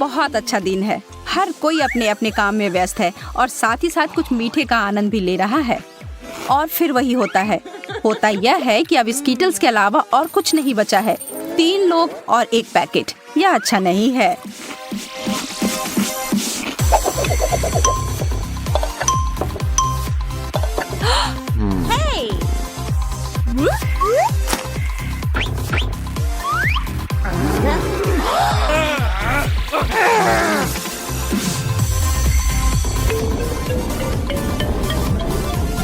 बहुत अच्छा दिन है। हर कोई अपने अपने काम में व्यस्त है और साथ ही साथ कुछ मीठे का आनंद भी ले रहा है। और फिर वही होता यह है कि अब स्कीटल्स के अलावा और कुछ नहीं बचा है। 3 लोग और 1 पैकेट। यह अच्छा नहीं है।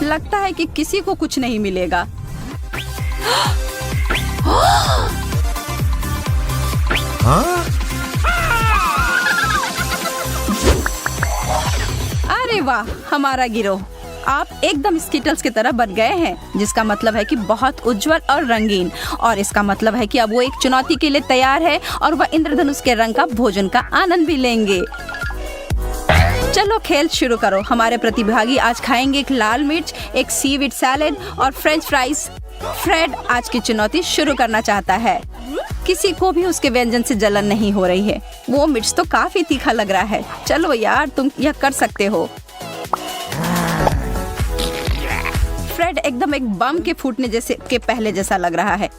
लगता है कि किसी को कुछ नहीं मिलेगा। अरे वाह, हमारा गिरोह। आप एकदम स्कीटल्स की तरह बन गए हैं, जिसका मतलब है कि बहुत उज्जवल और रंगीन। और इसका मतलब है कि अब वो एक चुनौती के लिए तैयार है और वह इंद्रधनुष के रंग का भोजन का आनंद भी लेंगे। चलो खेल शुरू करो। हमारे प्रतिभागी आज खाएंगे एक लाल मिर्च, एक सीवीड सैलेड और फ्रेंच फ्राइज। फ्रेड आज की चुनौती शुरू करना चाहता है। किसी को भी उसके व्यंजन से जलन नहीं हो रही है। वो मिर्च तो काफी तीखा लग रहा है। चलो यार, तुम यह कर सकते हो। फ्रेड एकदम एक बम के फूटने जैसे के पहले जैसा लग रहा है।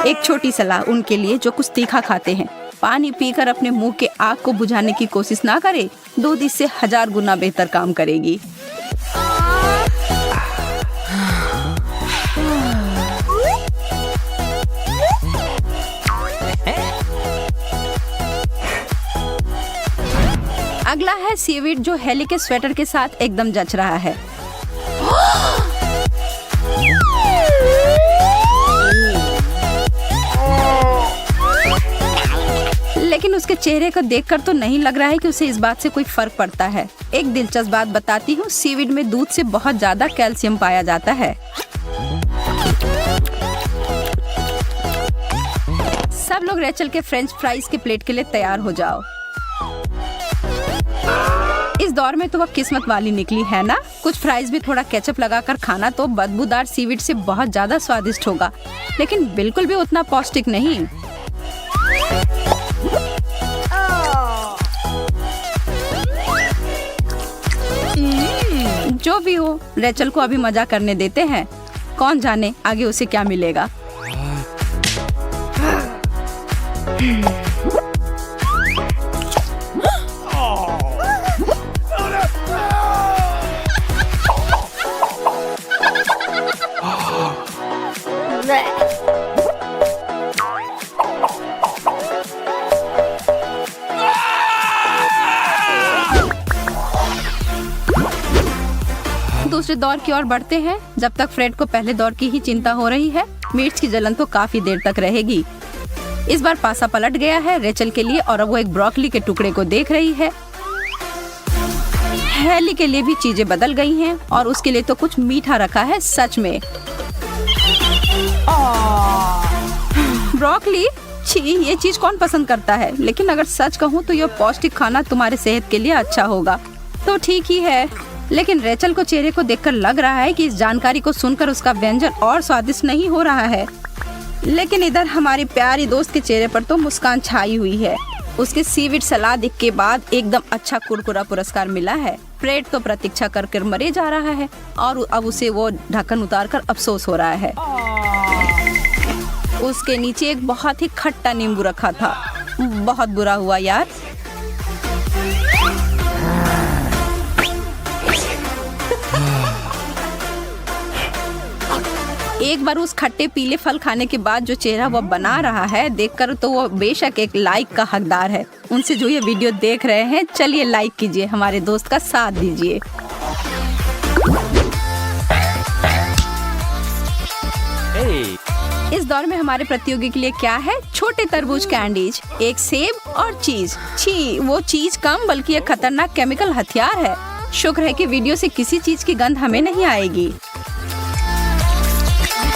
एक छोटी सलाह उनके लिए जो कुछ तीखा खाते हैं। पानी पीकर अपने मुंह के आग को बुझाने की कोशिश ना करें। दूध इससे 1000 गुना बेहतर काम करेगी। अगला है सीवीड, जो हेली के स्वेटर के साथ एकदम जच रहा है। लेकिन उसके चेहरे को देखकर तो नहीं लग रहा है कि उसे इस बात से कोई फर्क पड़ता है। एक दिलचस्प बात बताती हूँ, सीवीड में दूध से बहुत ज्यादा कैल्शियम पाया जाता है। सब लोग रेचल के फ्रेंच फ्राइज के प्लेट के लिए तैयार हो जाओ। इस दौर में तो वह किस्मत वाली निकली है ना। कुछ फ्राइज भी थोड़ा केचप लगाकर खाना तो बदबूदार सीवीड से बहुत ज्यादा स्वादिष्ट होगा, लेकिन बिल्कुल भी उतना पौष्टिक नहीं। जो भी हो, रेचल को अभी मजा करने देते हैं। कौन जाने आगे उसे क्या मिलेगा। दूसरे दौर की ओर बढ़ते हैं। जब तक फ्रेड को पहले दौर की ही चिंता हो रही है, मिर्च की जलन तो काफी देर तक रहेगी। इस बार पासा पलट गया है रेचल के लिए और अब वो एक ब्रोकली के टुकड़े को देख रही है। हेली के लिए भी चीजें बदल गई हैं और उसके लिए तो कुछ मीठा रखा है। सच में ब्रोकली, छी, ये चीज कौन पसंद करता है। लेकिन अगर सच कहूँ तो यह पौष्टिक खाना तुम्हारे सेहत के लिए अच्छा होगा, तो ठीक ही है। लेकिन रेचल को चेहरे को देखकर लग रहा है कि इस जानकारी को सुनकर उसका व्यंजन और स्वादिष्ट नहीं हो रहा है। लेकिन इधर हमारी प्यारी दोस्त के चेहरे पर तो मुस्कान छाई हुई है। उसके सीवीड सलाद के बाद एकदम अच्छा कुरकुरा पुरस्कार मिला है। फ्रेड तो प्रतीक्षा कर मरे जा रहा है और अब उसे वो ढक्कन उतारकर अफसोस हो रहा है। उसके नीचे एक बहुत ही खट्टा नींबू रखा था। बहुत बुरा हुआ यार। एक बार उस खट्टे पीले फल खाने के बाद जो चेहरा वो बना रहा है, देखकर तो वो बेशक एक लाइक का हकदार है। उनसे जो ये वीडियो देख रहे हैं, चलिए लाइक कीजिए, हमारे दोस्त का साथ दीजिए। इस दौर में हमारे प्रतियोगी के लिए क्या है? छोटे तरबूज कैंडीज, एक सेब और चीज। छी, वो चीज कम बल्कि एक खतरनाक केमिकल हथियार है। शुक्र है कि वीडियो से किसी चीज की गंध हमें नहीं आएगी।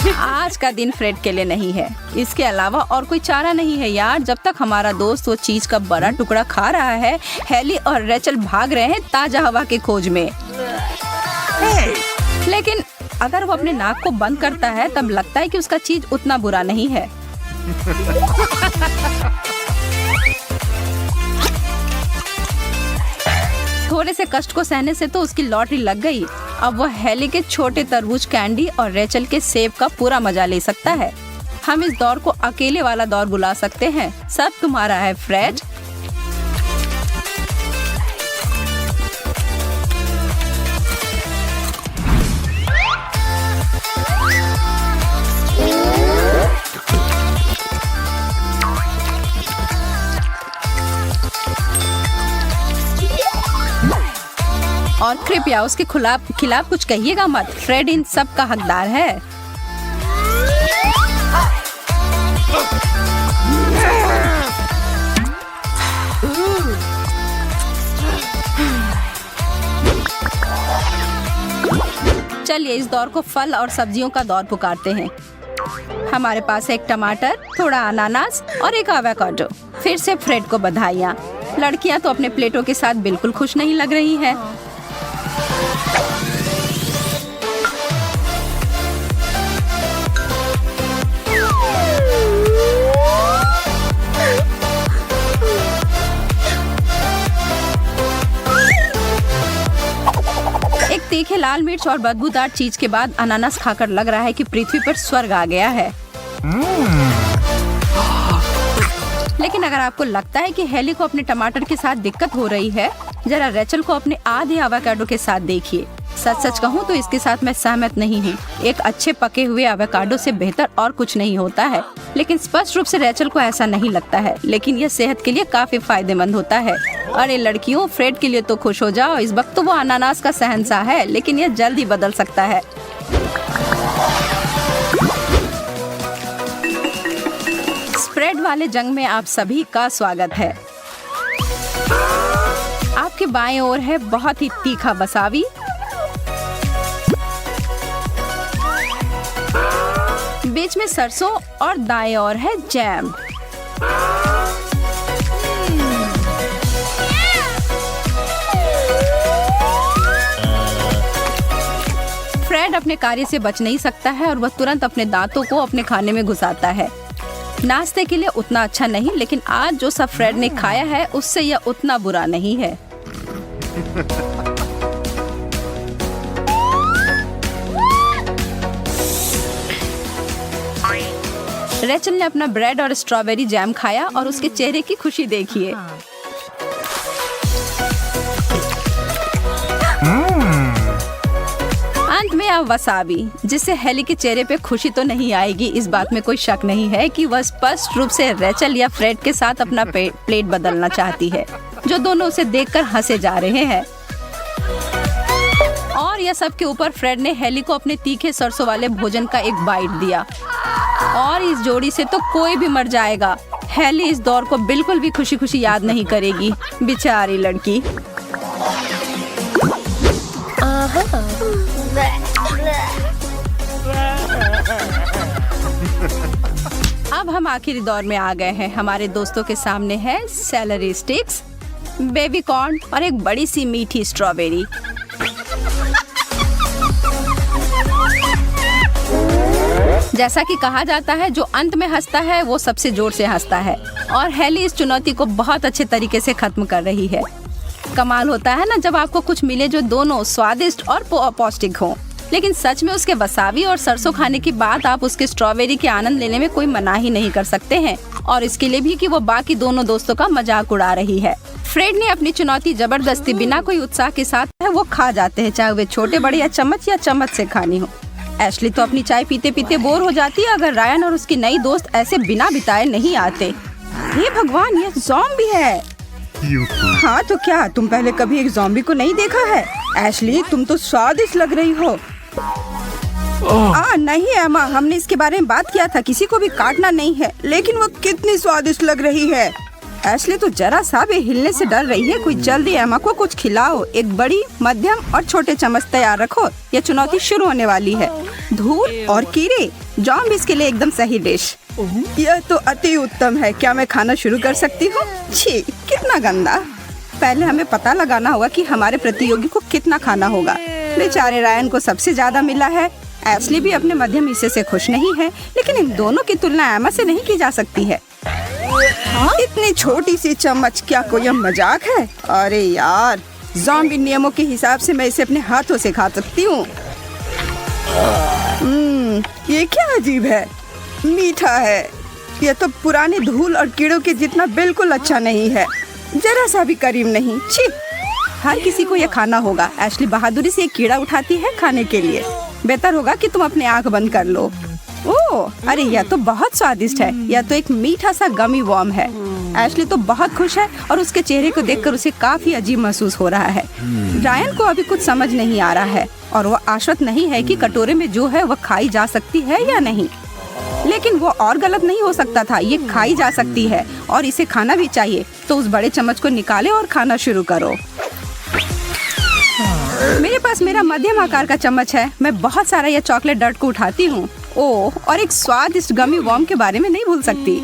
आज का दिन फ्रेड के लिए नहीं है। इसके अलावा और कोई चारा नहीं है यार। जब तक हमारा दोस्त वो चीज का बड़ा टुकड़ा खा रहा है, हेली और रेचल भाग रहे हैं ताजा हवा की खोज में। लेकिन अगर वो अपने नाक को बंद करता है तब लगता है कि उसका चीज उतना बुरा नहीं है। थोड़े से कष्ट को सहने से तो उसकी लॉटरी लग गई। अब वह हेली के छोटे तरबूज कैंडी और रेचल के सेब का पूरा मजा ले सकता है। हम इस दौर को अकेले वाला दौर बुला सकते हैं। सब तुम्हारा है फ्रेड। और कृपया उसके खिलाफ कुछ कहिएगा मत। फ्रेड इन सब का हकदार है। चलिए इस दौर को फल और सब्जियों का दौर पुकारते हैं। हमारे पास एक टमाटर, थोड़ा अनानास और एक एवोकाडो। फिर से फ्रेड को बधाइयाँ। लड़कियां तो अपने प्लेटों के साथ बिल्कुल खुश नहीं लग रही हैं। एक तीखे लाल मिर्च और बदबूदार चीज के बाद अनानास खाकर लग रहा है कि पृथ्वी पर स्वर्ग आ गया है। लेकिन अगर आपको लगता है कि हेली को अपने टमाटर के साथ दिक्कत हो रही है, जरा रेचल को अपने आधे एवोकाडो के साथ देखिए। सच कहूँ तो इसके साथ मैं सहमत नहीं हूँ। एक अच्छे पके हुए एवोकाडो से बेहतर और कुछ नहीं होता है। लेकिन स्पष्ट रूप से रेचल को ऐसा नहीं लगता है। लेकिन यह सेहत के लिए काफी फायदेमंद होता है। अरे लड़कियों, फ्रेड के लिए तो खुश हो जाओ। इस वक्त तो वो अनानास का शहंशाह है, लेकिन यह जल्द ही बदल सकता है। स्प्रेड वाले जंग में आप सभी का स्वागत है। आपके बाएं ओर है बहुत ही तीखा वसाबी, बीच में सरसों और दाएं ओर है जैम। फ्रेड अपने कार्य से बच नहीं सकता है और वह तुरंत अपने दांतों को अपने खाने में घुसाता है। नाश्ते के लिए उतना अच्छा नहीं, लेकिन आज जो सब फ्रेड ने खाया है उससे यह उतना बुरा नहीं है। रेचल ने अपना ब्रेड और स्ट्रॉबेरी जैम खाया और उसके चेहरे की खुशी देखिए। अंत में अब वसाबी, जिससे हेली के चेहरे पे खुशी तो नहीं आएगी। इस बात में कोई शक नहीं है कि वह स्पष्ट रूप से रेचल या फ्रेड के साथ अपना प्लेट बदलना चाहती है, जो दोनों उसे देखकर हंसे जा रहे हैं। और यह सब के ऊपर फ्रेड ने हेली को अपने तीखे सरसों वाले भोजन का एक बाइट दिया। और इस जोड़ी से तो कोई भी मर जाएगा। हेली इस दौर को बिल्कुल भी खुशी खुशी याद नहीं करेगी, बेचारी लड़की। अब हम आखिरी दौर में आ गए हैं। हमारे दोस्तों के सामने है सेलरी स्टिक्स, बेबी कॉर्न और एक बड़ी सी मीठी स्ट्रॉबेरी। जैसा कि कहा जाता है, जो अंत में हंसता है वो सबसे जोर से हंसता है। और हेली इस चुनौती को बहुत अच्छे तरीके से खत्म कर रही है। कमाल होता है ना जब आपको कुछ मिले जो दोनों स्वादिष्ट और पौष्टिक हो। लेकिन सच में उसके वसाबी और सरसों खाने के बाद आप उसके स्ट्रॉबेरी के आनंद लेने में कोई मनाही नहीं कर सकते हैं। और इसके लिए भी कि वो बाकी दोनों दोस्तों का मजाक उड़ा रही है। फ्रेड ने अपनी चुनौती जबरदस्ती बिना कोई उत्साह के साथ है वो खा जाते हैं, चाहे वे छोटे बड़े या चम्मच से खानी हो। एशली तो अपनी चाय पीते पीते बोर हो जाती है अगर रायन और उसकी नई दोस्त ऐसे बिना बिताए नहीं आते। हे भगवान, ये ज़ॉम्बी है। हाँ तो क्या तुम पहले कभी एक ज़ॉम्बी को नहीं देखा है? एशली, तुम तो स्वादिष्ट लग रही हो। नहीं एमा, हमने इसके बारे में बात किया था, किसी को भी काटना नहीं है। लेकिन वो कितनी स्वादिष्ट लग रही है। एशली तो जरा सा भी हिलने से डर रही है। कोई जल्दी एमा को कुछ खिलाओ। एक बड़ी, मध्यम और छोटे चम्मच तैयार रखो, यह चुनौती शुरू होने वाली है। धूल और कीड़े, ज़ॉम्बीज़ के लिए एकदम सही डिश। यह तो अति उत्तम है। क्या मैं खाना शुरू कर सकती हूँ? छी, कितना गंदा। पहले हमें पता लगाना होगा कि हमारे प्रतियोगी को कितना खाना होगा। बेचारे रायन को सबसे ज्यादा मिला है। एशली भी अपने मध्यम हिस्से से खुश नहीं है, लेकिन इन दोनों की तुलना एमा से नहीं की जा सकती है। इतनी छोटी सी चम्मच, क्या कोई मजाक है? अरे यार, ज़ॉम्बी नियमों के हिसाब से मैं इसे अपने हाथों से खा सकती हूँ। ये क्या अजीब है, मीठा है। यह तो पुराने धूल और कीड़ों के जितना बिल्कुल अच्छा नहीं है, जरा सा भी करीब नहीं। छी, हर किसी को यह खाना होगा। एशली बहादुरी से एक कीड़ा उठाती है खाने के लिए। बेहतर होगा कि तुम अपने आंख बंद कर लो। ओह, अरे यह तो बहुत स्वादिष्ट है। यह तो एक मीठा सा गमी वॉर्म है। एशली तो बहुत खुश है और उसके चेहरे को देखकर उसे काफी अजीब महसूस हो रहा है। रायन को अभी कुछ समझ नहीं आ रहा है और वो आश्वस्त नहीं है कि कटोरे में जो है वह खाई जा सकती है या नहीं। लेकिन वो और गलत नहीं हो सकता था। ये खाई जा सकती है और इसे खाना भी चाहिए। तो उस बड़े चम्मच को निकाले और खाना शुरू करो। मेरे पास मेरा मध्यम आकार का चम्मच है। मैं बहुत सारा यह चॉकलेट डर्ट को उठाती हूँ। ओह, और एक स्वादिष्ट गमी वॉर्म के बारे में नहीं भूल सकती।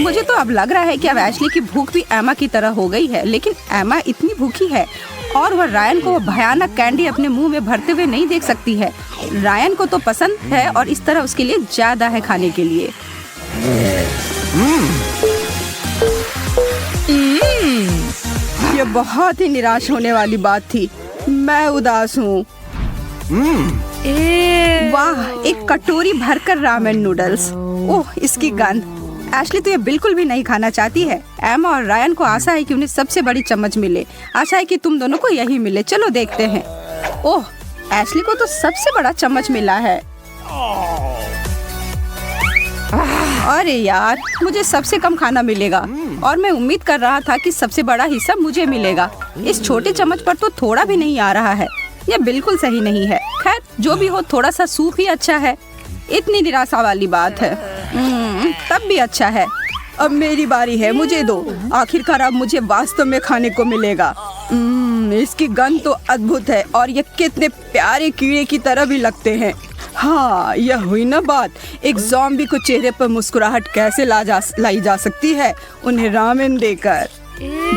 मुझे तो अब लग रहा है कि अब एशली की भूख भी एमा की तरह हो गई है। लेकिन एमा इतनी भूखी है और वह रायन को भयानक कैंडी अपने मुंह में भरते हुए नहीं देख सकती है। रायन को तो पसंद है और इस तरह उसके लिए ज्यादा है खाने के लिए। यह बहुत ही निराश होने वाली बात थी। मैं उदास हूँ। वाह, एक कटोरी भरकर रामेन नूडल्स। ओह, इसकी गंध। एशली तो ये बिल्कुल भी नहीं खाना चाहती है। एमा और रायन को आशा है कि उन्हें सबसे बड़ी चम्मच मिले। आशा है कि तुम दोनों को यही मिले। चलो देखते हैं। ओह, एशली को तो सबसे बड़ा चम्मच मिला है। अरे यार, मुझे सबसे कम खाना मिलेगा और मैं उम्मीद कर रहा था कि सबसे बड़ा हिस्सा मुझे मिलेगा। इस छोटे चम्मच पर तो थोड़ा भी नहीं आ रहा है। यह बिल्कुल सही नहीं है। खैर, जो भी हो, थोड़ा सा सूप ही अच्छा है। इतनी निराशा वाली बात है। तब भी अच्छा है। अब मेरी बारी है, मुझे दो। आखिरकार अब मुझे वास्तव में खाने को मिलेगा। इसकी गंध तो अद्भुत है और ये कितने प्यारे कीड़े की तरह भी लगते हैं। हाँ, यह हुई ना बात। एक ज़ॉम्बी को चेहरे पर मुस्कुराहट कैसे लाई जा सकती है, उन्हें रामेन देकर।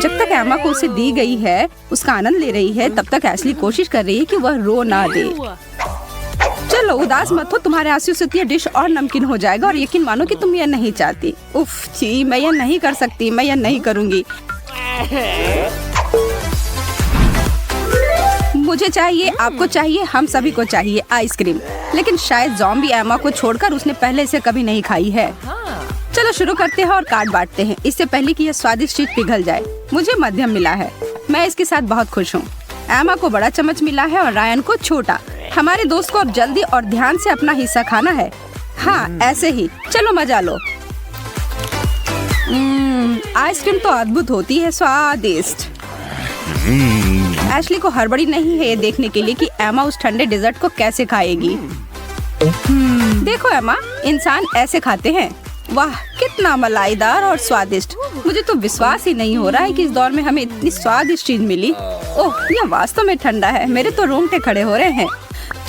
जब तक एमा को उसे दी गई है, उसका आनंद ले रही है, तब तक एशली कोशिश कर रही है कि वह रो ना दे। चलो, उदास मत हो। तुम्हारे आंसू से यह डिश और नमकीन हो जाएगा और यकीन मानो कि तुम यह नहीं चाहती। उफ, छी, मैं यह नहीं कर सकती। मैं यह नहीं करूँगी। मुझे चाहिए, आपको चाहिए, हम सभी को चाहिए आइसक्रीम। लेकिन शायद ज़ॉम्बी एमा को छोड़कर उसने पहले से कभी नहीं खाई है। चलो शुरू करते हैं और काट बांटते हैं, इससे पहले कि यह स्वादिष्ट चीज पिघल जाए। मुझे मध्यम मिला है। मैं इसके साथ बहुत खुश हूँ। एमा को बड़ा चम्मच मिला है और रायन को छोटा। हमारे दोस्त को अब जल्दी और ध्यान से अपना हिस्सा खाना है। हाँ, ऐसे ही। चलो मजा लो। आइसक्रीम तो अद्भुत होती है, स्वादिष्ट। एशली को हड़बड़ी नहीं है ये देखने के लिए कि एमा उस ठंडे डेजर्ट को कैसे खाएगी। देखो एमा, इंसान ऐसे खाते हैं। वाह, कितना मलाईदार और स्वादिष्ट। मुझे तो विश्वास ही नहीं हो रहा है कि इस दौर में हमें इतनी स्वादिष्ट चीज मिली। ओह, यह वास्तव में ठंडा है। मेरे तो रोंगटे खड़े हो रहे हैं।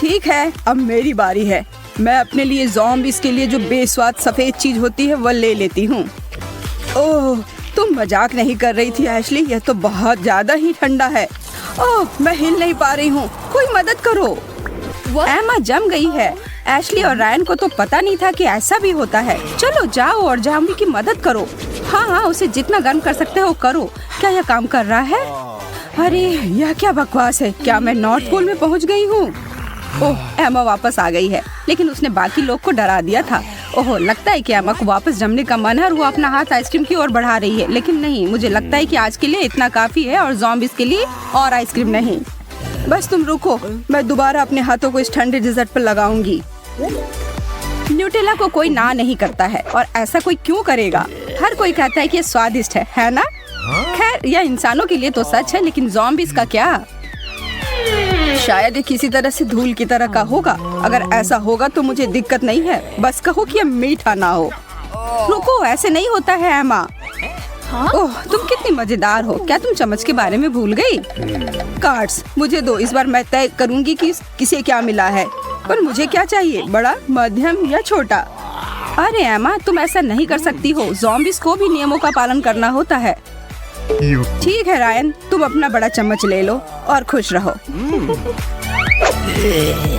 ठीक है, अब मेरी बारी है। मैं अपने लिए ज़ॉम्बीज़ के लिए जो बेस्वाद सफेद चीज होती है वह ले लेती हूँ। ओह, तुम मजाक नहीं कर रही थी एशली? यह तो बहुत ज्यादा ही ठंडा है। ओह, मैं हिल नहीं पा रही हूँ। कोई मदद करो। एमा जम गई है। एशली और रायन को तो पता नहीं था कि ऐसा भी होता है। चलो जाओ और ज़ॉम्बी की मदद करो। हाँ, उसे जितना गर्म कर सकते हो करो। क्या यह काम कर रहा है? अरे, यह क्या बकवास है। क्या मैं नॉर्थ पोल में पहुँच गई हूँ? ओह, एमा वापस आ गई है, लेकिन उसने बाकी लोग को डरा दिया था। ओह, लगता है कि एमा को वापस जमने का मन है और वो अपना हाथ आइसक्रीम की ओर बढ़ा रही है। लेकिन नहीं, मुझे लगता है कि आज के लिए इतना काफी है और ज़ॉम्बीज़ के लिए और आइसक्रीम नहीं। बस तुम रुको, मैं दोबारा अपने हाथों को इस ठंडे डेजर्ट पर लगाऊंगी। न्यूटेला को कोई ना नहीं करता है और ऐसा कोई क्यों करेगा? हर कोई कहता है कि ये स्वादिष्ट है ना? खैर, यह इंसानों के लिए तो सच है, लेकिन ज़ॉम्बीज़ का क्या? शायद ये किसी तरह से धूल की तरह का होगा। अगर ऐसा होगा तो मुझे दिक्कत नहीं है, बस कहो कि यह मीठा ना हो। रुको, ऐसे नहीं होता है एमा। ओह, तुम कितनी मजेदार हो। क्या तुम चम्मच के बारे में भूल गई? कार्ड्स मुझे दो, इस बार मैं तय करूंगी कि किसे क्या मिला है। पर मुझे क्या चाहिए, बड़ा, मध्यम या छोटा? अरे एमा, तुम ऐसा नहीं कर सकती हो। ज़ॉम्बीज़ को भी नियमों का पालन करना होता है। ठीक है रायन, तुम अपना बड़ा चम्मच ले लो और खुश रहो।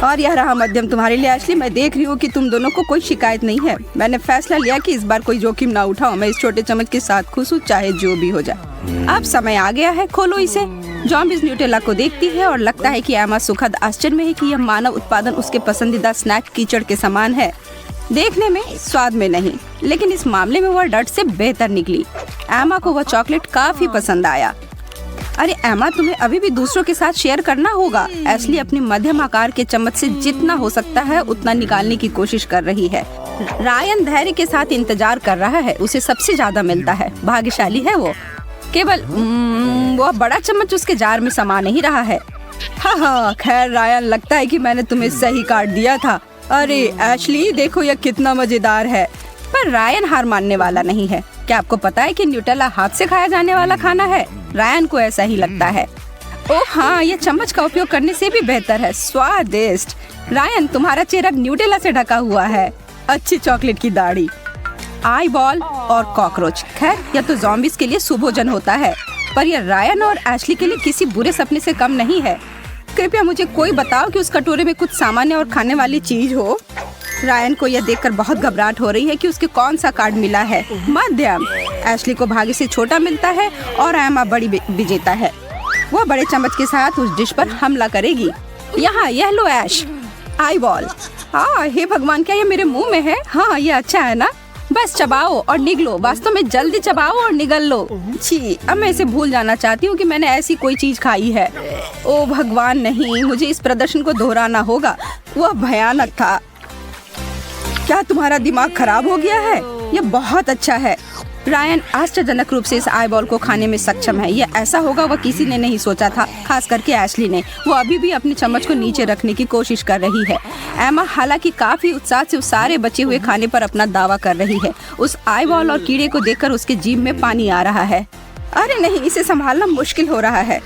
और यह रहा मध्यम तुम्हारे लिए। एशली, मैं देख रही हूँ कि तुम दोनों को कोई शिकायत नहीं है। मैंने फैसला लिया कि इस बार कोई जोखिम ना उठाओ। मैं इस छोटे चम्मच के साथ खुश हूँ, चाहे जो भी हो जाए। अब समय आ गया है, खोलो इसे। ज़ॉम्बीज़ न्यूटेला को देखती है और लगता है कि एमा सुखद आश्चर्य में है कि यह मानव उत्पादन उसके पसंदीदा स्नैक कीचड़ के समान है। देखने में, स्वाद में नहीं, लेकिन इस मामले में वह डट से बेहतर निकली। एमा को वह चॉकलेट काफी पसंद आया। अरे एमा, तुम्हें अभी भी दूसरों के साथ शेयर करना होगा। एशली अपने मध्यम आकार के चम्मच से जितना हो सकता है उतना निकालने की कोशिश कर रही है। रायन धैर्य के साथ इंतजार कर रहा है। उसे सबसे ज्यादा मिलता है। भाग्यशाली है वो। केवल वह बड़ा चम्मच उसके जार में समा नहीं रहा है। हाँ, खैर रायन, लगता है कि मैंने तुम्हें सही काट दिया था। अरे एशली, देखो यह कितना मजेदार है। पर रायन हार मानने वाला नहीं है। क्या आपको पता है कि न्यूटेला हाथ से खाया जाने वाला खाना है? रायन को ऐसा ही लगता है। ओह हाँ, यह चम्मच का उपयोग करने से भी बेहतर है। स्वादिष्ट। रायन, तुम्हारा चेहरा न्यूटेला से ढका हुआ है। अच्छी चॉकलेट की दाढ़ी, आई बॉल और कॉकरोच। खैर, यह तो ज़ॉम्बीज़ के लिए सुभोजन होता है, पर यह रायन और एशली के लिए किसी बुरे सपने से कम नहीं है। कृपया मुझे कोई बताओ कि उस कटोरे में कुछ सामान्य और खाने वाली चीज हो। रायन को यह देखकर बहुत घबराहट हो रही है कि उसके कौन सा कार्ड मिला है। मध्यम। एशली को भाग्य से छोटा मिलता है और एमा बड़ी विजेता है। वह बड़े चम्मच के साथ उस डिश पर हमला करेगी। यहाँ, यह लो ऐश, आई बॉल। हाँ, हे भगवान, क्या यह मेरे मुंह में है? हाँ, यह अच्छा है ना? बस चबाओ और निगलो। वास्तव में जल्दी चबाओ और निगल लो। छी, अब मैं इसे भूल जाना चाहती हूँ कि मैंने ऐसी कोई चीज खाई है। ओ भगवान, नहीं, मुझे इस प्रदर्शन को दोहराना होगा। वह भयानक था। क्या तुम्हारा दिमाग खराब हो गया है? यह बहुत अच्छा है। रायन आश्चर्यजनक रूप से इस आई बॉल को खाने में सक्षम है। यह ऐसा होगा वह किसी ने नहीं सोचा था, खास करके एशली ने। वो अभी भी अपने चम्मच को नीचे रखने की कोशिश कर रही है। एमा हालांकि काफी उत्साह से उस सारे बचे हुए खाने पर अपना दावा कर रही है। उस आई बॉल और कीड़े को देखकर उसके जीभ में पानी आ रहा है। अरे नहीं, इसे संभालना मुश्किल हो रहा है।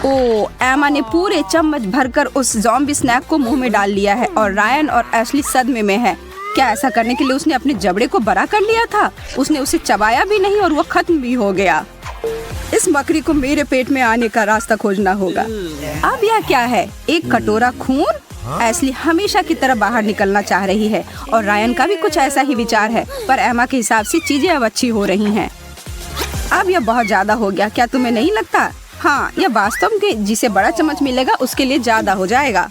ओ, एमा ने पूरे चम्मच भरकर उस ज़ॉम्बी स्नैक को मुंह में डाल लिया है और रायन और एशली सदमे में है। क्या ऐसा करने के लिए उसने अपने जबड़े को बड़ा कर लिया था? उसने उसे चबाया भी नहीं और वो खत्म भी हो गया। इस बकरी को मेरे पेट में आने का रास्ता खोजना होगा। अब यह क्या है? एक कटोरा खून? एशली हमेशा की तरह बाहर निकलना चाह रही है और रायन का भी कुछ ऐसा ही विचार है, पर एमा के हिसाब से चीजें अब अच्छी हो रही हैं। अब यह बहुत ज्यादा हो गया, क्या तुम्हें नहीं लगता? हाँ, यह वास्तव में जिसे बड़ा चम्मच मिलेगा उसके लिए ज्यादा हो जाएगा।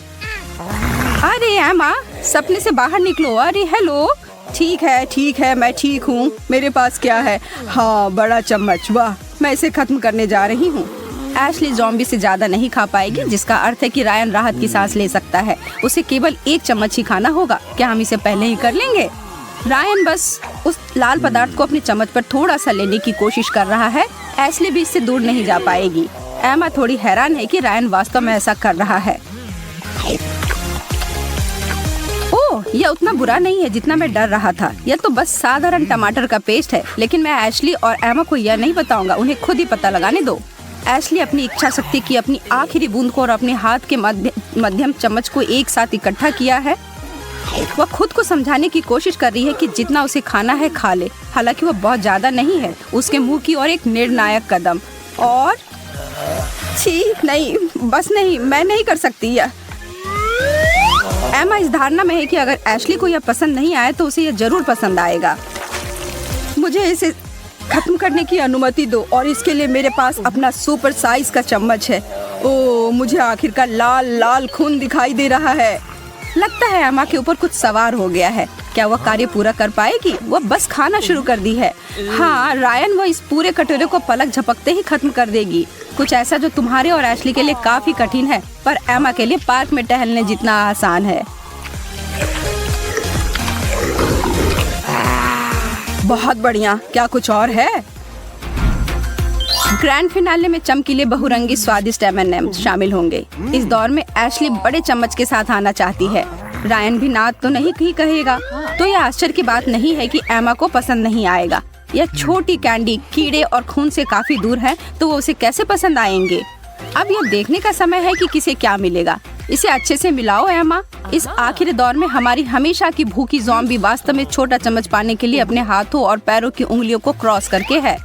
अरे एमा, सपने से बाहर निकलो। अरे हेलो। ठीक है, मैं ठीक हूँ। मेरे पास क्या है? हाँ, बड़ा चम्मच। वाह, मैं इसे खत्म करने जा रही हूँ। एशली ज़ॉम्बी से ज्यादा नहीं खा पाएगी, जिसका अर्थ है कि रायन राहत की सांस ले सकता है। उसे केवल एक चम्मच ही खाना होगा। क्या हम इसे पहले ही कर लेंगे? रायन बस उस लाल पदार्थ को अपने चम्मच पर थोड़ा सा लेने की कोशिश कर रहा है। एशली भी इससे दूर नहीं जा पाएगी। एमा थोड़ी हैरान है कि रायन वास्तव में ऐसा कर रहा है। यह उतना बुरा नहीं है जितना मैं डर रहा था। यह तो बस साधारण टमाटर का पेस्ट है, लेकिन मैं एशली और एमा को यह नहीं बताऊंगा। उन्हें खुद ही पता लगाने दो। एशली अपनी इच्छा शक्ति की अपनी आखिरी बूंद को और अपने हाथ के मध्यम चम्मच को एक साथ इकट्ठा किया है। वह खुद को समझाने की कोशिश कर रही है कि जितना उसे खाना है खा ले। हालांकि वह बहुत ज्यादा नहीं है। उसके मुंह की ओर एक निर्णायक कदम। और छी, नहीं, बस नहीं, मैं नहीं कर सकती यह। एमा इस धारणा में है कि अगर एशली को यह पसंद नहीं आए तो उसे यह जरूर पसंद आएगा। मुझे इसे खत्म करने की अनुमति दो और इसके लिए मेरे पास अपना सुपर साइज का चम्मच है। ओह, मुझे आखिरकार लाल लाल खून दिखाई दे रहा है। लगता है एमा के ऊपर कुछ सवार हो गया है। क्या वह कार्य पूरा कर पाएगी? वह बस खाना शुरू कर दी है। हाँ रायन, वह इस पूरे कटोरे को पलक झपकते ही खत्म कर देगी। कुछ ऐसा जो तुम्हारे और एशली के लिए काफी कठिन है, पर एमा के लिए पार्क में टहलने जितना आसान है। बहुत बढ़िया। क्या कुछ और है? ग्रैंड फिनाले में चमकीले बहुरंगी स्वादिष्ट M&M शामिल होंगे। इस दौर में एशली बड़े चम्मच के साथ आना चाहती है। रायन भी ना तो नहीं ही कहेगा, तो यह आश्चर्य की बात नहीं है कि एमा को पसंद नहीं आएगा। यह छोटी कैंडी कीड़े और खून से काफी दूर है, तो वो उसे कैसे पसंद आएंगे। अब यह देखने का समय है कि किसे क्या मिलेगा। इसे अच्छे से मिलाओ एमा। इस आखिरी दौर में हमारी हमेशा की भूखी ज़ॉम्बी वास्तव में छोटा चम्मच पाने के लिए अपने हाथों और पैरों की उंगलियों को क्रॉस करके है।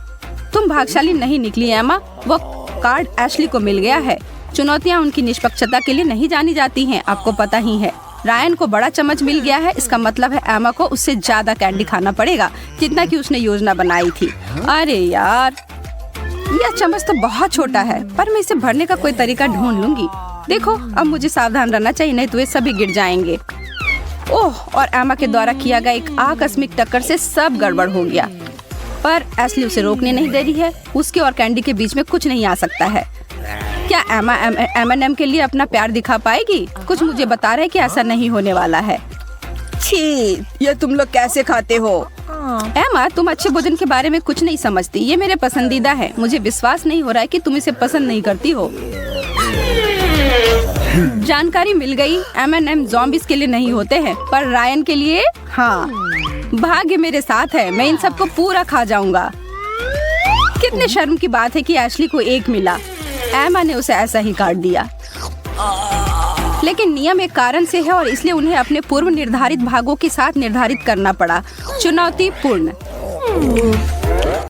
तुम भाग्यशाली नहीं निकली एमा। वो कार्ड एशली को मिल गया है। चुनौतियाँ उनकी निष्पक्षता के लिए नहीं जानी जाती हैं, आपको पता ही है। रायन को बड़ा चम्मच मिल गया है। इसका मतलब है एमा को उससे ज्यादा कैंडी खाना पड़ेगा जितना कि उसने योजना बनाई थी। अरे यार, यह चम्मच तो बहुत छोटा है, पर मैं इसे भरने का कोई तरीका ढूंढ लूंगी। देखो, अब मुझे सावधान रहना चाहिए, नहीं तो ये सभी गिर जाएंगे। ओह, और एमा के द्वारा किया गया एक आकस्मिक टक्कर से सब गड़बड़ हो गया। पर एशली उसे रोकने नहीं दे रही है। उसके और कैंडी के बीच में कुछ नहीं आ सकता है। क्या एमा M&M के लिए अपना प्यार दिखा पाएगी? कुछ मुझे बता रहे कि ऐसा नहीं होने वाला है। छी, ये तुम लोग कैसे खाते हो? एमा, तुम अच्छे भोजन के बारे में कुछ नहीं समझती। ये मेरे पसंदीदा है। मुझे विश्वास नहीं हो रहा है कि तुम इसे पसंद नहीं करती हो। जानकारी मिल गई। M&M ज़ॉम्बीज़ के लिए नहीं होते हैं, पर रायन के लिए हाँ। भाग्य मेरे साथ है, मैं इन सबको पूरा खा जाऊंगा। कितने शर्म की बात है कि एशली को एक मिला। एमा ने उसे ऐसा ही काट दिया, लेकिन नियम एक कारण से है और इसलिए उन्हें अपने पूर्व निर्धारित भागों के साथ निर्धारित करना पड़ा। चुनौती पूर्ण।